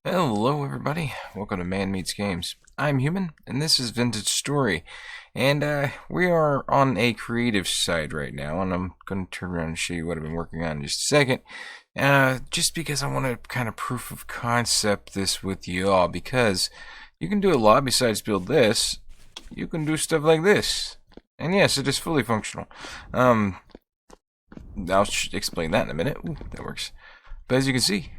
Hello everybody, welcome to Man Meets Games. I'm Human, and this is Vintage Story. And we are on a creative side right now, and I'm going to turn around and show you what I've been working on in just a second. Just because I want to kind of proof of concept this with you all, because you can do a lot besides build this. You can do stuff like this. And yes, it is fully functional. I'll explain that in a minute. Ooh, that works. But as you can see,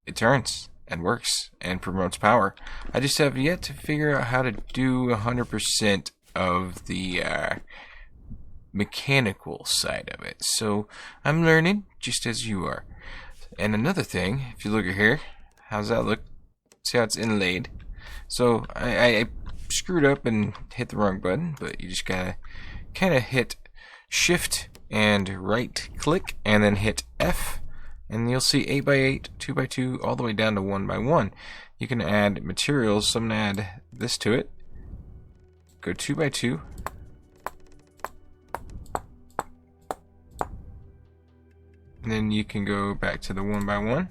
it turns and works and promotes power. I just have yet to figure out how to do 100% of the mechanical side of it. So I'm learning just as you are. And another thing, if you look at here, how's that look? See how it's inlaid? So I screwed up and hit the wrong button, but you just gotta kind of hit Shift and right click and then hit F. And you'll see 8x8, 2x2, all the way down to 1x1. You can add materials, so I'm going to add this to it. Go 2x2. And then you can go back to the 1x1.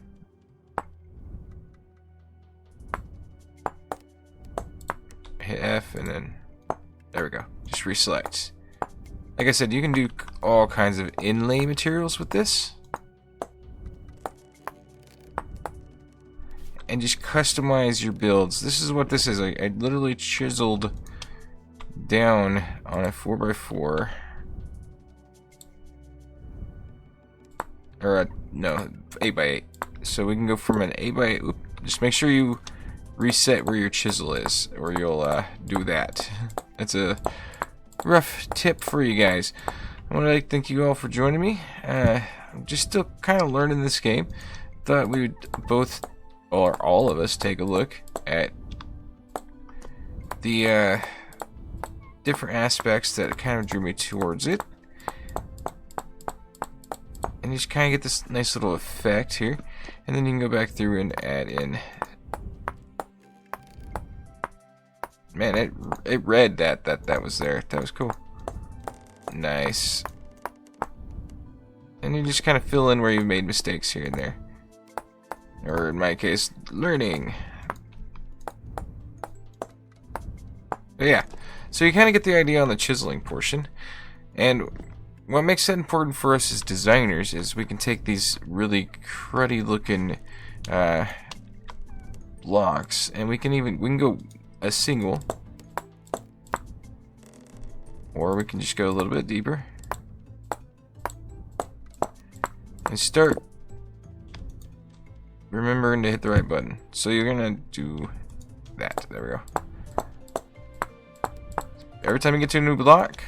Hit F, and then there we go. Just reselect. Like I said, you can do all kinds of inlay materials with this. And just customize your builds. This is what this is. I literally chiseled down on a 4x4. Or no, 8x8. So we can go from an 8x8. Oops, just make sure you reset where your chisel is, or you'll do that. That's a rough tip for you guys. I want to thank you all for joining me. I'm just still kind of learning this game. Thought we would both, or all of us, take a look at the different aspects that kind of drew me towards it, and you just kind of get this nice little effect here, and then you can go back through and add in. Man, it read that was there. That was cool. Nice. And you just kind of fill in where you made mistakes here and there. Or in my case, learning. But yeah, so you kind of get the idea on the chiseling portion. And what makes that important for us as designers is we can take these really cruddy looking blocks, and we can go a single, or we can just go a little bit deeper and start remembering to hit the right button. So you're gonna do that. There we go. Every time you get to a new block,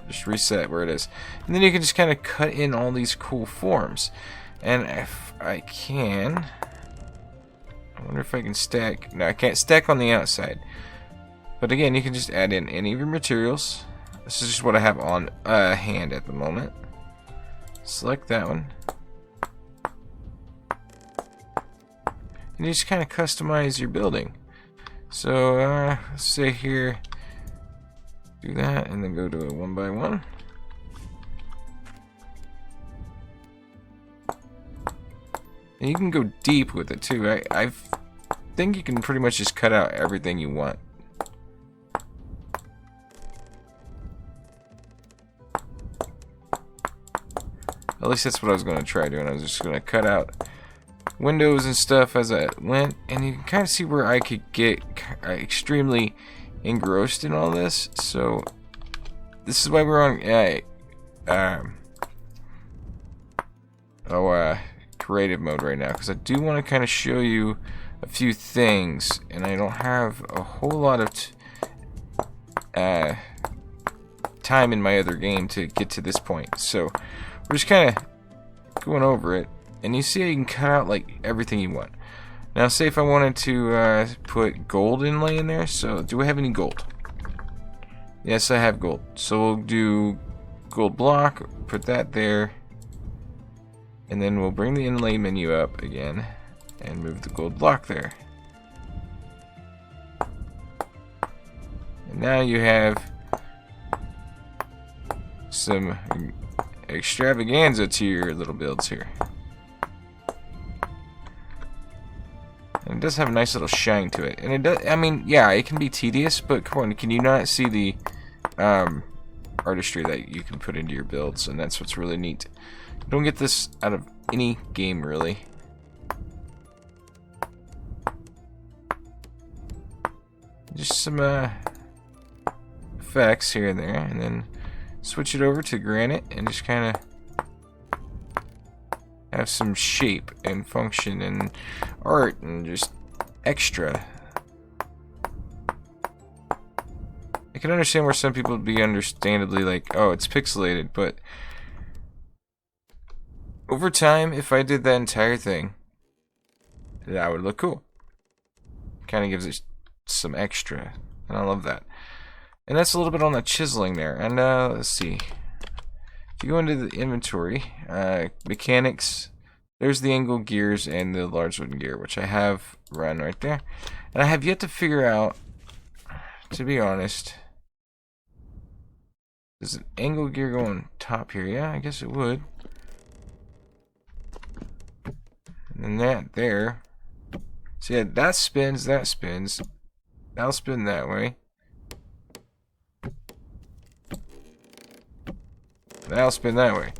just reset where it is. And then you can just kind of cut in all these cool forms. And if I can, I wonder if I can stack. No, I can't stack on the outside. But again, you can just add in any of your materials. This is just what I have on hand at the moment. Select that one. And you just kind of customize your building. So let's say here, do that, and then go to a 1x1. And you can go deep with it too. I think you can pretty much just cut out everything you want. At least that's what I was going to try doing. I was just going to cut out windows and stuff as I went, and you can kind of see where I could get extremely engrossed in all this. So this is why we're on creative mode right now, because I do want to kind of show you a few things, and I don't have a whole lot of time in my other game to get to this point. So we're just kind of going over it. And you see how you can cut out like everything you want. Now say if I wanted to put gold inlay in there. So do I have any gold? Yes, I have gold. So we'll do gold block, put that there. And then we'll bring the inlay menu up again and move the gold block there. And now you have some extravaganza to your little builds here. And it does have a nice little shine to it. And it does, I mean, yeah, it can be tedious, but come on, can you not see the artistry that you can put into your builds? And that's what's really neat. You don't get this out of any game, really. Just some effects here and there, and then switch it over to granite and just kind of have some shape and function and art and just extra. I can understand where some people would be understandably like, oh, it's pixelated, but over time, if I did that entire thing, that would look cool. Kind of gives it some extra, and I love that. And that's a little bit on the chiseling there. And let's see. If you go into the inventory, mechanics, there's the angle gears and the large wooden gear, which I have run right there. And I have yet to figure out, to be honest, does an angle gear go on top here? Yeah, I guess it would. And then that there. So yeah, that spins, that spins. That'll spin that way. That'll spin that way.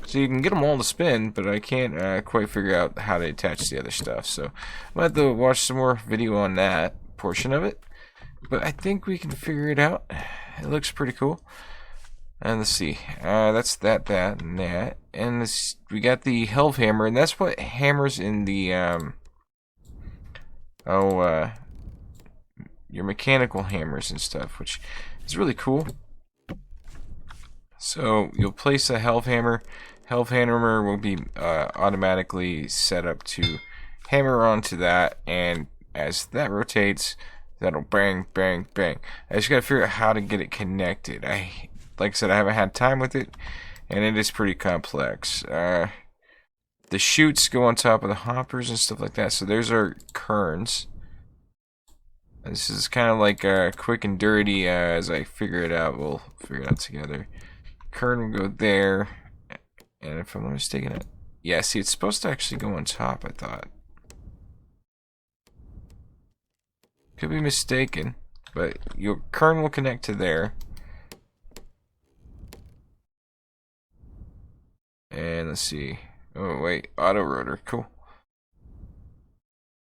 So you can get them all to spin, but I can't quite figure out how to attach the other stuff. So I'm going to have to watch some more video on that portion of it. But I think we can figure it out. It looks pretty cool. And let's see. That's that, and that. And this, we got the Helve hammer, and that's what hammers in the your mechanical hammers and stuff, which is really cool. So you'll place a Helve hammer. Helve hammer will be automatically set up to hammer onto that, and as that rotates, that'll bang, bang, bang. I just gotta figure out how to get it connected. Like I said, I haven't had time with it, and it is pretty complex. The chutes go on top of the hoppers and stuff like that. So there's our kerns. This is kind of like quick and dirty. As I figure it out, we'll figure it out together. Kern will go there, and if I'm not mistaken, yeah, see, it's supposed to actually go on top, I thought. Could be mistaken, but your kern will connect to there. And let's see. Oh, wait, auto rotor, cool.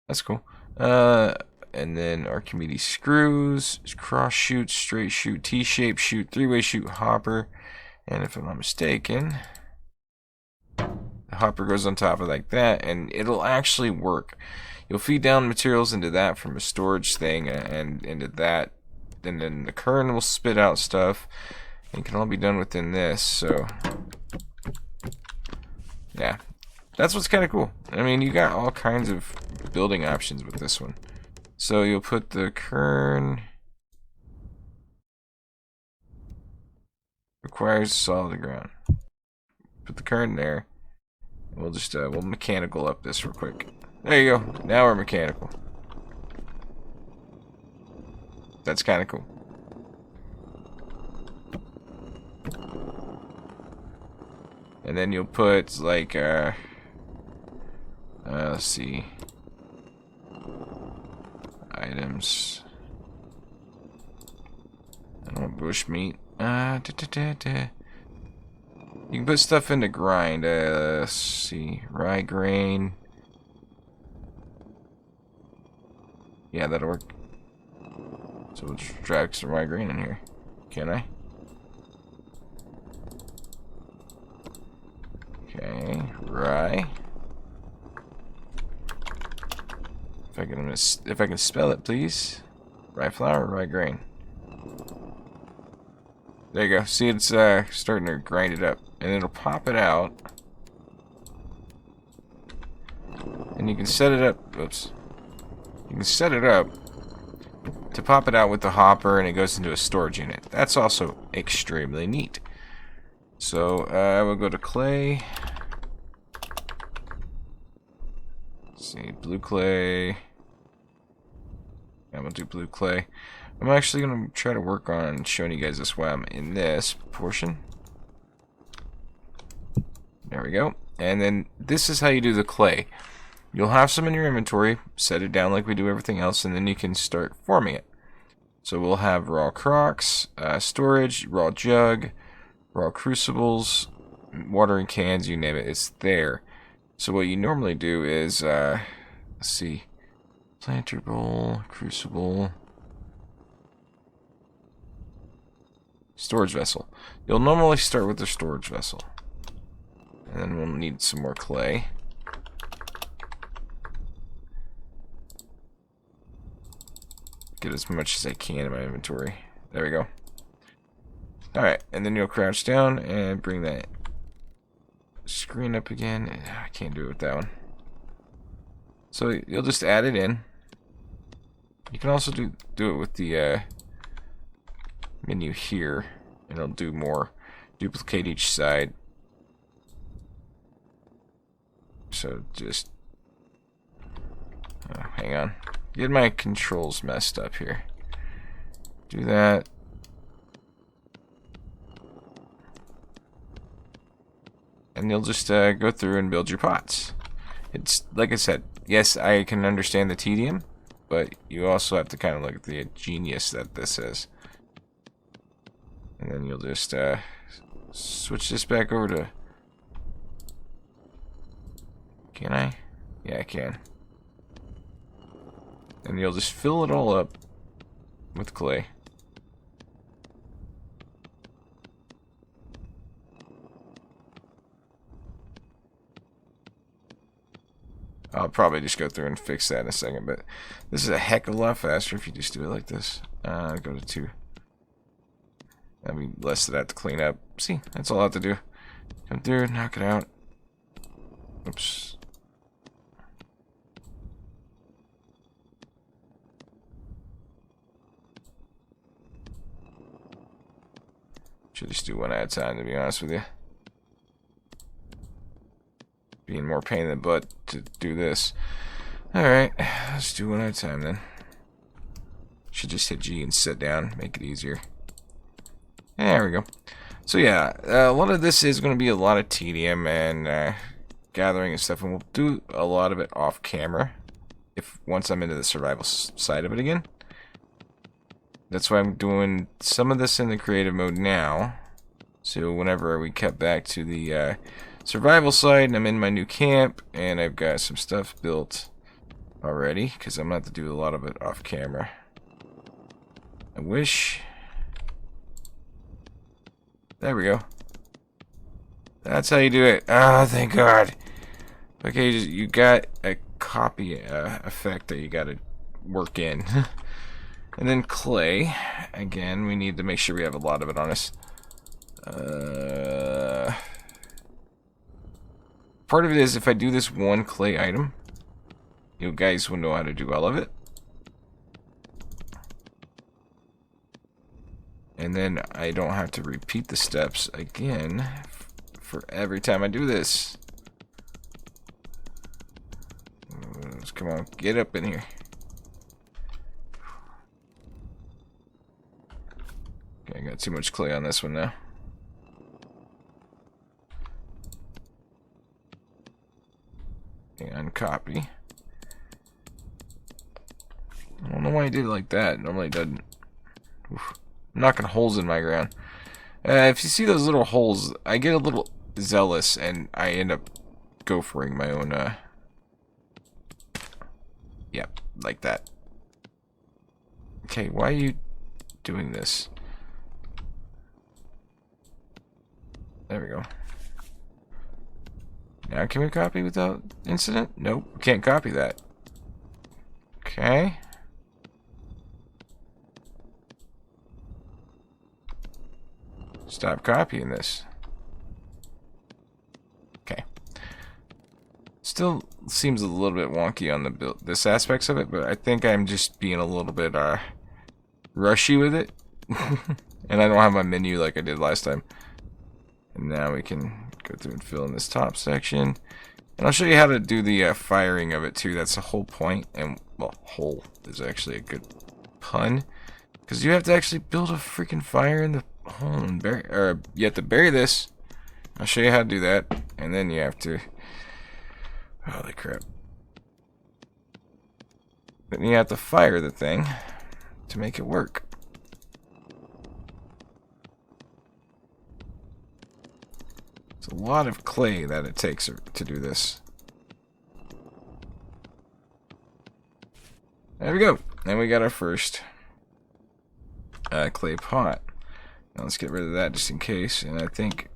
That's cool. And then Archimedes screws, cross shoot, straight shoot, T-shape shoot, three-way shoot, hopper. And if I'm not mistaken, the hopper goes on top of like that, and it'll actually work. You'll feed down materials into that from a storage thing and into that, and then the kern will spit out stuff. And it can all be done within this, so yeah. That's what's kind of cool. I mean, you got all kinds of building options with this one. So you'll put the kern. Requires solid ground. Put the kern there. We'll just we'll mechanical up this real quick. There you go. Now we're mechanical. That's kind of cool. And then you'll put like let's see, items. I don't want bush meat. You can put stuff into grind. Let's see, rye grain. Yeah, that'll work. So we'll just drag some rye grain in here. Can I? Okay, rye. If I can spell it, please. Rye flour, rye grain. There you go. See, it's starting to grind it up, and it'll pop it out. And you can set it up. Oops. You can set it up to pop it out with the hopper, and it goes into a storage unit. That's also extremely neat. So I will go to clay. Let's see, blue clay. I'm gonna do blue clay. I'm actually gonna try to work on showing you guys this while I'm in this portion. There we go. And then this is how you do the clay. you'll have some in your inventory. Set it down like we do everything else, and then you can start forming it. So we'll have raw crocks, storage, raw jug, raw crucibles, watering cans, you name it, it's there. So what you normally do is, let's see, planter bowl, crucible, storage vessel. You'll normally start with the storage vessel. And then we'll need some more clay. Get as much as I can in my inventory. There we go. Alright, and then you'll crouch down and bring that screen up again. I can't do it with that one. So you'll just add it in. You can also do it with the menu here, and it'll do more. Duplicate each side. So just hang on. Get my controls messed up here. Do that. And you'll just go through and build your pots. It's like I said, yes, I can understand the tedium, but you also have to kind of look at the genius that this is. And then you'll just switch this back over to... Can I? Yeah, I can. And you'll just fill it all up with clay. I'll probably just go through and fix that in a second, but this is a heck of a lot faster if you just do it like this. Go to 2. That'll be less of that to clean up. See, that's all I have to do. Come through, knock it out. Oops. Should just do one at a time, to be honest with you. Being more pain in the butt to do this. Alright, let's do one at a time then. Should just hit G and sit down, make it easier. There we go. So yeah, a lot of this is going to be a lot of tedium and gathering and stuff, and we'll do a lot of it off camera once I'm into the survival side of it again. That's why I'm doing some of this in the creative mode now. So whenever we cut back to the survival side and I'm in my new camp and I've got some stuff built already, because I'm going to have to do a lot of it off camera. I wish... There we go. That's how you do it. Ah, thank God. Okay, you got a copy effect that you got to work in. And then clay. Again, we need to make sure we have a lot of it on us. Part of it is if I do this one clay item, you guys will know how to do all of it. And then I don't have to repeat the steps again for every time I do this. Come on, get up in here. Okay, I got too much clay on this one now. And copy. I don't know why I did it like that. Normally it doesn't. Oof. I'm knocking holes in my ground. If you see those little holes, I get a little zealous and I end up gophering my own, yep, like that. Okay, why are you doing this? There we go. Now can we copy without incident? Nope, we can't copy that. Okay. Stop copying this. Okay. Still seems a little bit wonky on the this aspects of it, but I think I'm just being a little bit rushy with it. And I don't have my menu like I did last time. And now we can go through and fill in this top section. And I'll show you how to do the firing of it too. That's the whole point. And, well, hole is actually a good pun. Because you have to actually build a freaking fire in the hole and bury, or you have to bury this. I'll show you how to do that. And then you have to, holy crap. Then you have to fire the thing to make it work. It's a lot of clay that it takes to do this. There we go. And we got our first clay pot. Now let's get rid of that just in case. And I think...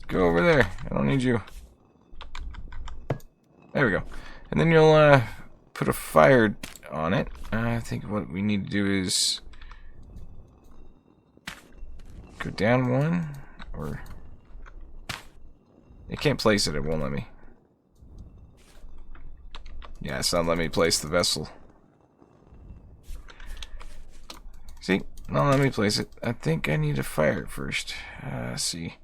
go over there. I don't need you. There we go. And then you'll put a fire on it. I think what we need to do is go down one, or you can't place it. It won't let me. Yeah, it's not letting me place the vessel. See, not letting me place it. I think I need to fire it first. Let's see,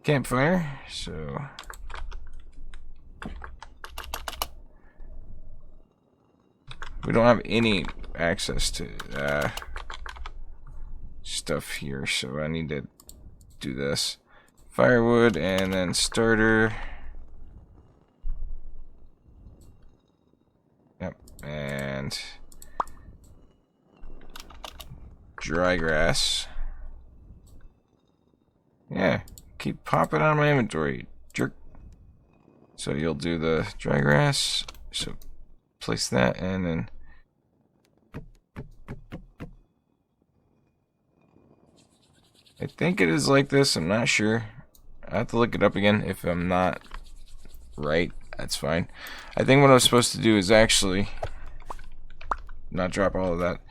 campfire. So. We don't have any access to stuff here, so I need to do this. Firewood and then starter. Yep, and dry grass. Yeah, keep popping out of my inventory, jerk. So you'll do the dry grass. So place that, and then I think it is like this. I'm not sure. I have to look it up again. If I'm not right, that's fine. I think what I was supposed to do is actually not drop all of that.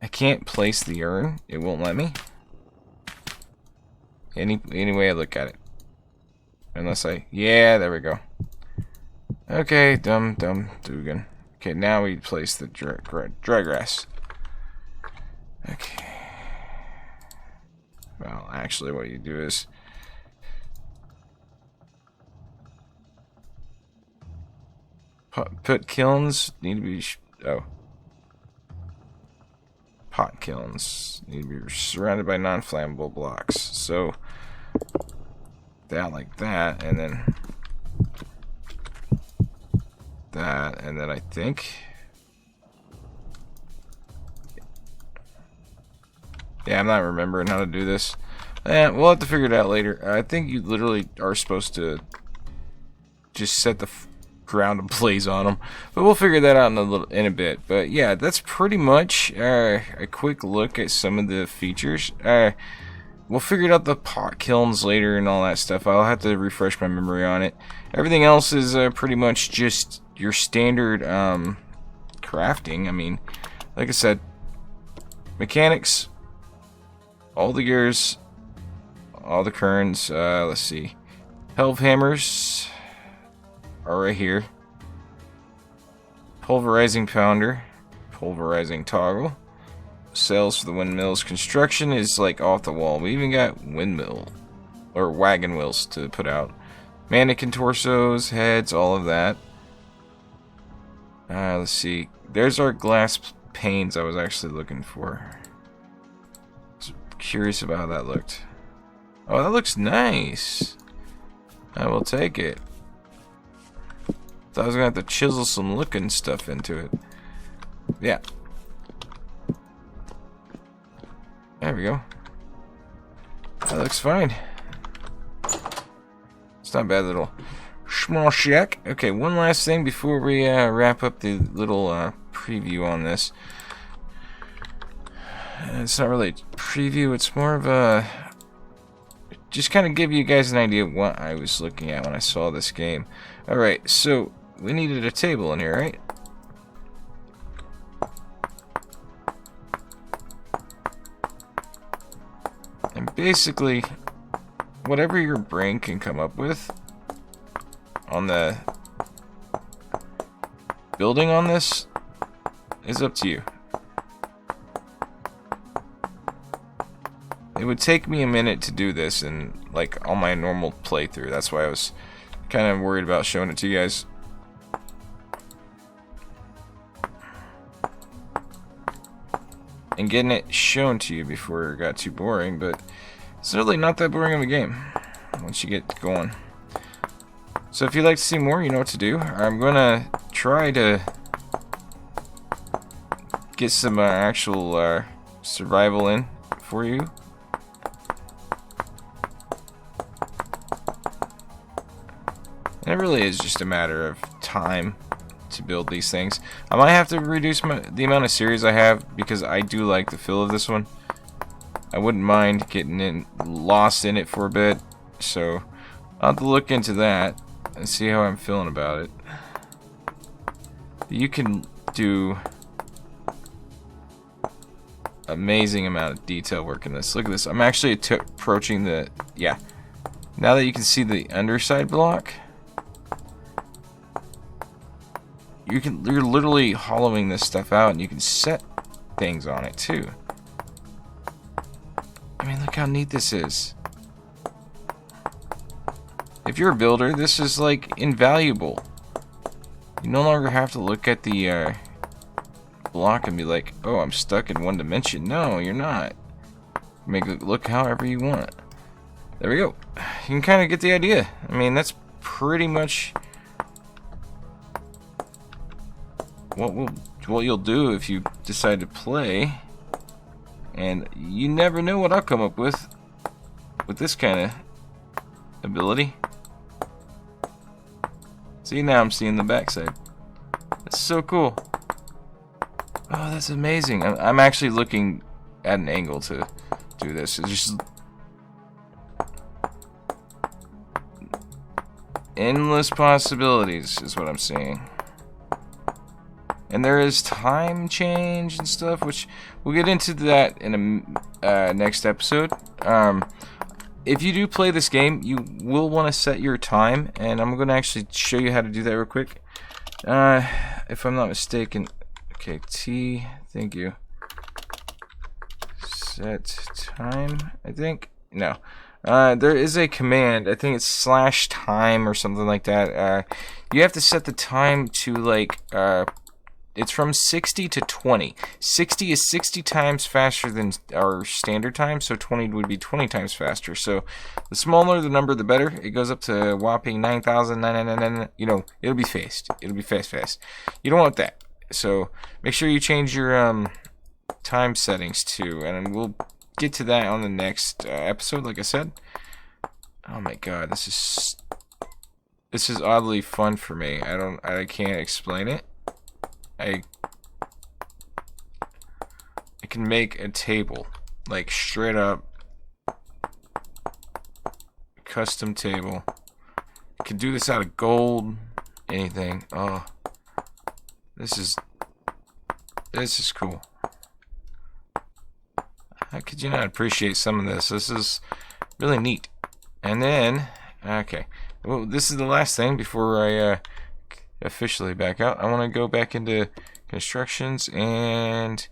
I can't place the urn. It won't let me. Any way I look at it. Unless yeah, there we go. Okay, dumb Dugan. Okay, now we place the dry grass. Okay. Well, actually, what you do is put kilns need to be pot kilns need to be surrounded by non-flammable blocks. So that like that, and then that, and then I think, yeah, I'm not remembering how to do this. We'll have to figure it out later. I think you literally are supposed to just set the ground ablaze on them, but we'll figure that out in a bit. But yeah, that's pretty much a quick look at some of the features. We'll figure out the pot kilns later and all that stuff. I'll have to refresh my memory on it. Everything else is pretty much just your standard crafting. I mean, like I said, mechanics, all the gears, all the kerns. Let's see, helve hammers are right here. Pulverizing pounder, pulverizing toggle, sails for the windmills. Construction is like off the wall. We even got windmill or wagon wheels to put out. Mannequin torsos, heads, all of that. Let's see. There's our glass panes I was actually looking for. I was curious about how that looked. Oh, that looks nice. I will take it. Thought I was gonna have to chisel some looking stuff into it. Yeah. There we go. That looks fine. It's not a bad little small shack. Okay, one last thing before we wrap up the little preview on this. It's not really a preview, it's more of a just kind of give you guys an idea of what I was looking at when I saw this game. Alright, so we needed a table in here, right? And basically, whatever your brain can come up with on the building on this is up to you. It would take me a minute to do this and like on my normal playthrough. That's why I was kind of worried about showing it to you guys. And getting it shown to you before it got too boring, but it's really not that boring of a game once you get going. So if you'd like to see more, you know what to do. I'm gonna try to get some actual survival in for you. And it really is just a matter of time to build these things. I might have to reduce the amount of series I have because I do like the feel of this one. I wouldn't mind getting lost in it for a bit, so I'll have to look into that and see how I'm feeling about it. You can do amazing amount of detail work in this. Look at this. I'm actually approaching the, yeah. Now that you can see the underside block, you're literally hollowing this stuff out, and you can set things on it too. I mean, look how neat this is. If you're a builder, this is like invaluable. You no longer have to look at the block and be like, oh, I'm stuck in one dimension. No, you're not. Make it look however you want. There we go. You can kind of get the idea. I mean, that's pretty much what you'll do if you decide to play. And you never know what I'll come up with this kind of ability. See, now I'm seeing the backside. That's so cool. Oh, that's amazing. I'm actually looking at an angle to do this. It's just endless possibilities is what I'm seeing. And there is time change and stuff, which we'll get into that in a next episode. If you do play this game, you will want to set your time, and I'm going to actually show you how to do that real quick. If I'm not mistaken. Okay, T, thank you. Set time, I think. No. There is a command, I think it's /time or something like that. You have to set the time to like, it's from 60 to 20. 60 is 60 times faster than our standard time, so 20 would be 20 times faster. So the smaller the number, the better. It goes up to a whopping 9,999. You know, it'll be fast. It'll be fast. You don't want that. So make sure you change your time settings too, and we'll get to that on the next episode. Like I said. Oh my God, this is oddly fun for me. I can't explain it. I can make a table, like straight up custom table. I can do this out of gold, anything. Oh, this is cool. How could you not appreciate some of this? This is really neat. And then, okay, well, this is the last thing before I officially back out. I want to go back into constructions and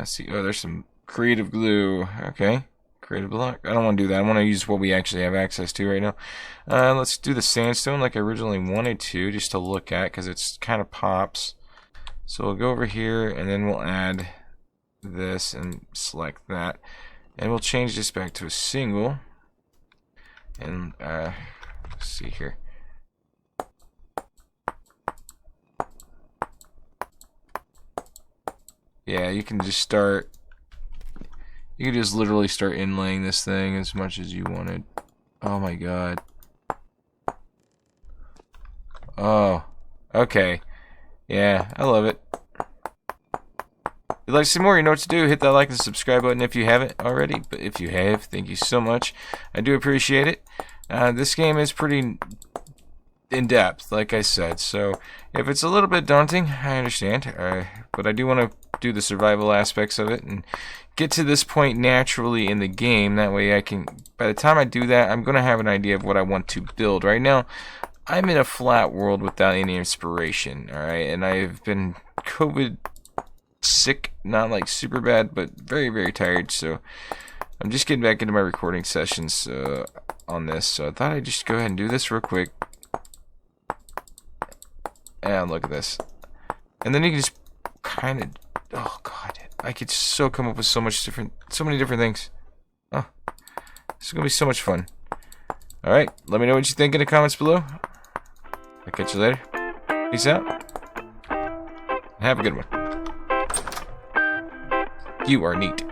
see. Oh, there's some creative glue. Okay, creative block. I don't want to do that. I want to use what we actually have access to right now. Let's do the sandstone like I originally wanted to, just to look at, because it's kind of pops. So we'll go over here and then we'll add this and select that, and we'll change this back to a single. And let's see here. Yeah, you can just start. You can just literally start inlaying this thing as much as you wanted. Oh my God. Oh, okay. Yeah, I love it. If you'd like to see more, you know what to do. Hit that like and subscribe button if you haven't already. But if you have, thank you so much. I do appreciate it. This game is pretty in depth, like I said. So if it's a little bit daunting, I understand. But I do want to do the survival aspects of it and get to this point naturally in the game. That way I can, by the time I do that, I'm going to have an idea of what I want to build. Right now, I'm in a flat world without any inspiration. Alright, and I've been COVID sick, not like super bad, but very, very tired. So I'm just getting back into my recording sessions on this. So I thought I'd just go ahead and do this real quick. And look at this. And then you can just kind of, oh God, I could so come up with so many different things. Oh, this is gonna be so much fun. All right, let me know what you think in the comments below. I'll catch you later. Peace out. Have a good one. You are neat.